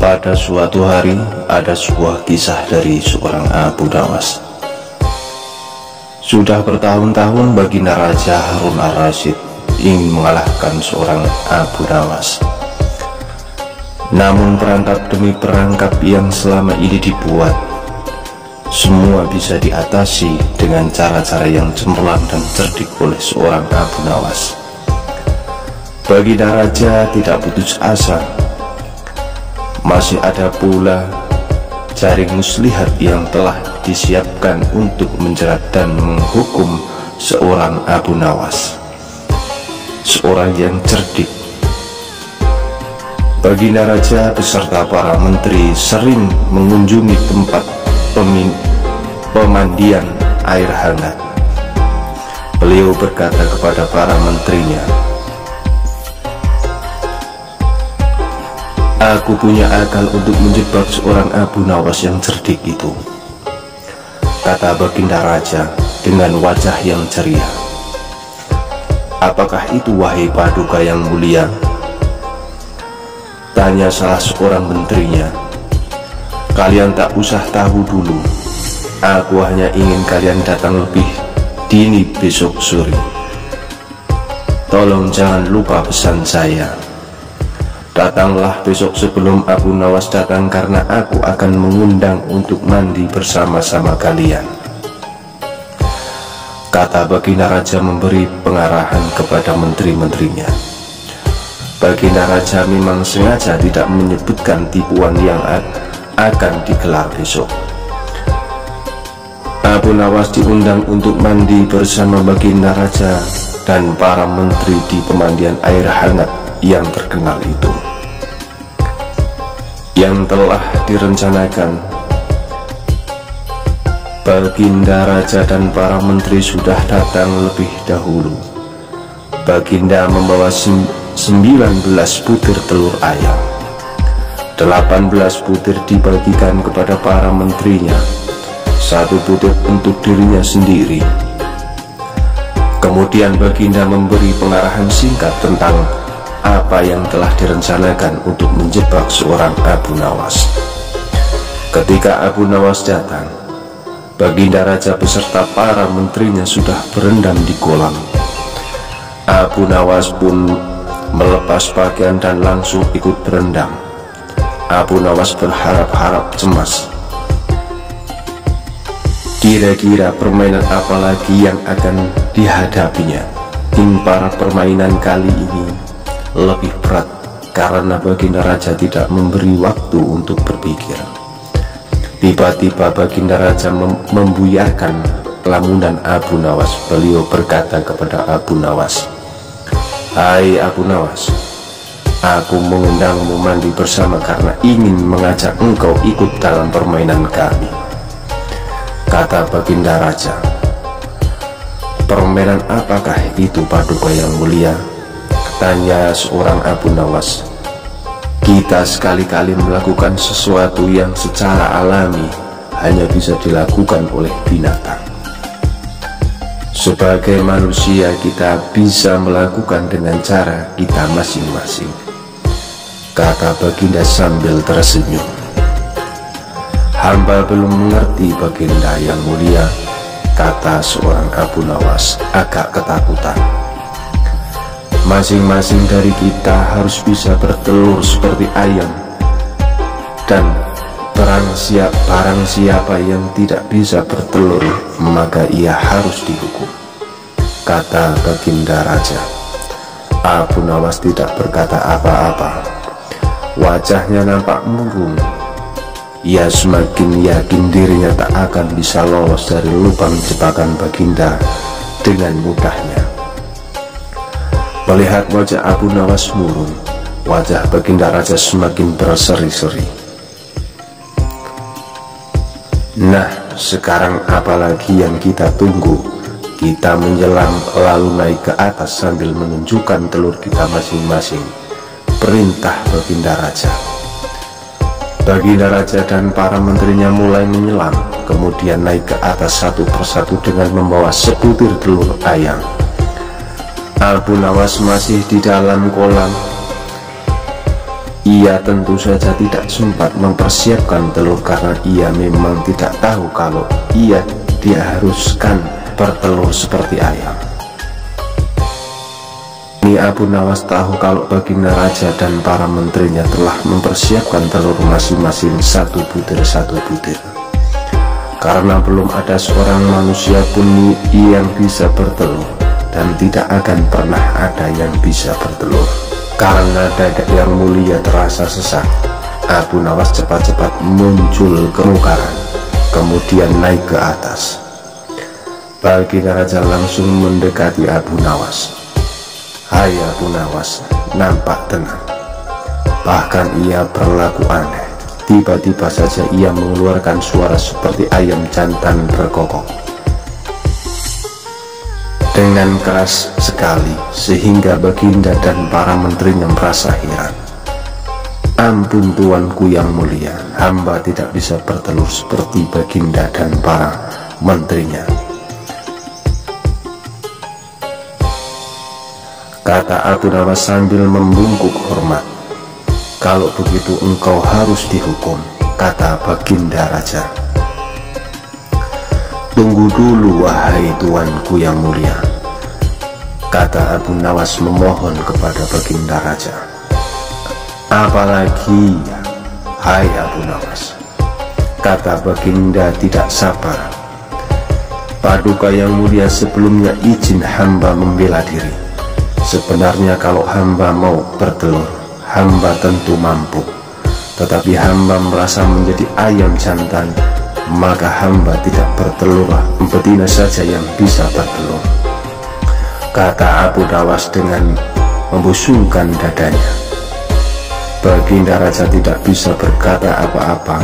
Pada suatu hari, ada sebuah kisah dari seorang Abu Nawas. Sudah bertahun-tahun Baginda Raja Harun Ar-Rasyid ingin mengalahkan seorang Abu Nawas. Namun perangkap demi perangkap yang selama ini dibuat, semua bisa diatasi dengan cara-cara yang cemerlang dan cerdik oleh seorang Abu Nawas. Baginda Raja tidak putus asa. Masih ada pula jaring muslihat yang telah disiapkan untuk menjerat dan menghukum seorang Abu Nawas, seorang yang cerdik. Baginda Raja beserta para menteri sering mengunjungi tempat pemandian air hangat. Beliau berkata kepada para menterinya, "Aku punya akal untuk menjebak seorang Abu Nawas yang cerdik itu," kata Baginda Raja dengan wajah yang ceria. "Apakah itu, wahai Paduka yang mulia?" tanya salah seorang menterinya. "Kalian tak usah tahu dulu. Aku hanya ingin kalian datang lebih dini besok sore. Tolong jangan lupa pesan saya. Datanglah besok sebelum Abu Nawas datang, karena aku akan mengundang untuk mandi bersama-sama kalian," kata Baginda Raja memberi pengarahan kepada menteri-menterinya. Baginda Raja memang sengaja tidak menyebutkan tipuan yang akan digelar besok. Abu Nawas diundang untuk mandi bersama Baginda Raja dan para menteri di pemandian air hangat yang terkenal itu. Yang telah direncanakan, Baginda Raja dan para menteri sudah datang lebih dahulu. Baginda membawa 19 butir telur ayam. 18 butir dibagikan kepada para menterinya, 1 butir untuk dirinya sendiri. Kemudian Baginda memberi pengarahan singkat tentang apa yang telah direncanakan untuk menjebak seorang Abu Nawas. Ketika Abu Nawas datang, Baginda Raja beserta para menterinya sudah berendam di kolam. Abu Nawas pun melepas pakaian dan langsung ikut berendam. Abu Nawas berharap-harap cemas. Kira-kira permainan apa lagi yang akan dihadapinya? Para permainan kali ini lebih berat karena Baginda Raja tidak memberi waktu untuk berpikir. Tiba-tiba Baginda Raja membuyarkan lamunan Abu Nawas. Beliau berkata kepada Abu Nawas, "Hai Abu Nawas, aku mengundangmu mandi bersama karena ingin mengajak engkau ikut dalam permainan kami," kata Baginda Raja. "Permainan apakah itu, Paduka yang mulia?" tanya seorang Abu Nawas. "Kita sekali-kali melakukan sesuatu yang secara alami hanya bisa dilakukan oleh binatang. Sebagai manusia kita bisa melakukan dengan cara kita masing-masing," kata Baginda sambil tersenyum. "Hamba belum mengerti, Baginda yang mulia," kata seorang Abu Nawas agak ketakutan. "Masing-masing dari kita harus bisa bertelur seperti ayam, dan barang siapa yang tidak bisa bertelur maka ia harus dihukum," kata Baginda Raja. Abu Nawas tidak berkata apa-apa. Wajahnya nampak murung. Ia semakin yakin dirinya tak akan bisa lolos dari lubang jebakan Baginda dengan mudahnya. Melihat wajah Abu Nawas murung, wajah Baginda Raja semakin berseri-seri. "Nah, sekarang apalagi yang kita tunggu? Kita menyelam lalu naik ke atas sambil menunjukkan telur kita masing-masing," perintah Baginda Raja. Baginda Raja dan para menterinya mulai menyelam, kemudian naik ke atas satu persatu dengan membawa sebutir telur ayam. Abu Nawas masih di dalam kolam. Ia tentu saja tidak sempat mempersiapkan telur karena ia memang tidak tahu kalau ia diharuskan bertelur seperti ayam. Ini Abu Nawas tahu kalau baginda raja dan para menterinya telah mempersiapkan telur masing-masing satu butir. Karena belum ada seorang manusia pun yang bisa bertelur, dan tidak akan pernah ada yang bisa bertelur. Karena dada yang mulia terasa sesak, Abu Nawas cepat-cepat muncul ke mukaran, kemudian naik ke atas. Baginda raja langsung mendekati Abu Nawas. "Hai Abu Nawas, nampak tenang. Bahkan ia berlaku aneh. Tiba-tiba saja ia mengeluarkan suara seperti ayam jantan berkokok dengan keras sekali, sehingga baginda dan para menterinya merasa heran. Ampun tuanku yang mulia, hamba tidak bisa bertelur seperti baginda dan para menterinya," kata Abu Nawas sambil membungkuk hormat. "Kalau begitu engkau harus dihukum," kata baginda raja. "Tunggu dulu wahai tuanku yang mulia," kata Abu Nawas memohon kepada baginda raja. "Apalagi, hai Abu Nawas," kata baginda tidak sabar. "Paduka yang mulia, sebelumnya izin hamba membela diri. Sebenarnya kalau hamba mau bertelur, hamba tentu mampu. Tetapi hamba merasa menjadi ayam jantan, maka hamba tidak bertelur, betina saja yang bisa bertelur," kata Abu Nawas dengan membusungkan dadanya. Baginda raja tidak bisa berkata apa-apa.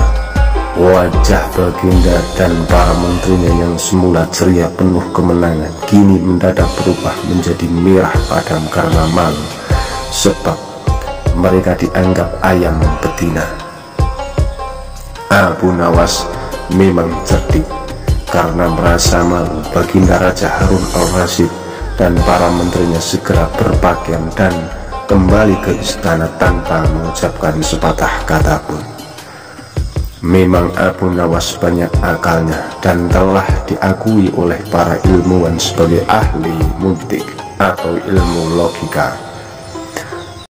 Wajah baginda dan para menterinya yang semula ceria penuh kemenangan kini mendadak berubah menjadi merah padam karena malu, sebab mereka dianggap ayam betina. Abu Nawas memang cerdik. Karena merasa malu, baginda Raja Harun al-Rasyid dan para menterinya segera berpakaian dan kembali ke istana tanpa mengucapkan sepatah kata pun. Memang Abu Nawas banyak akalnya dan telah diakui oleh para ilmuwan sebagai ahli mantik atau ilmu logika.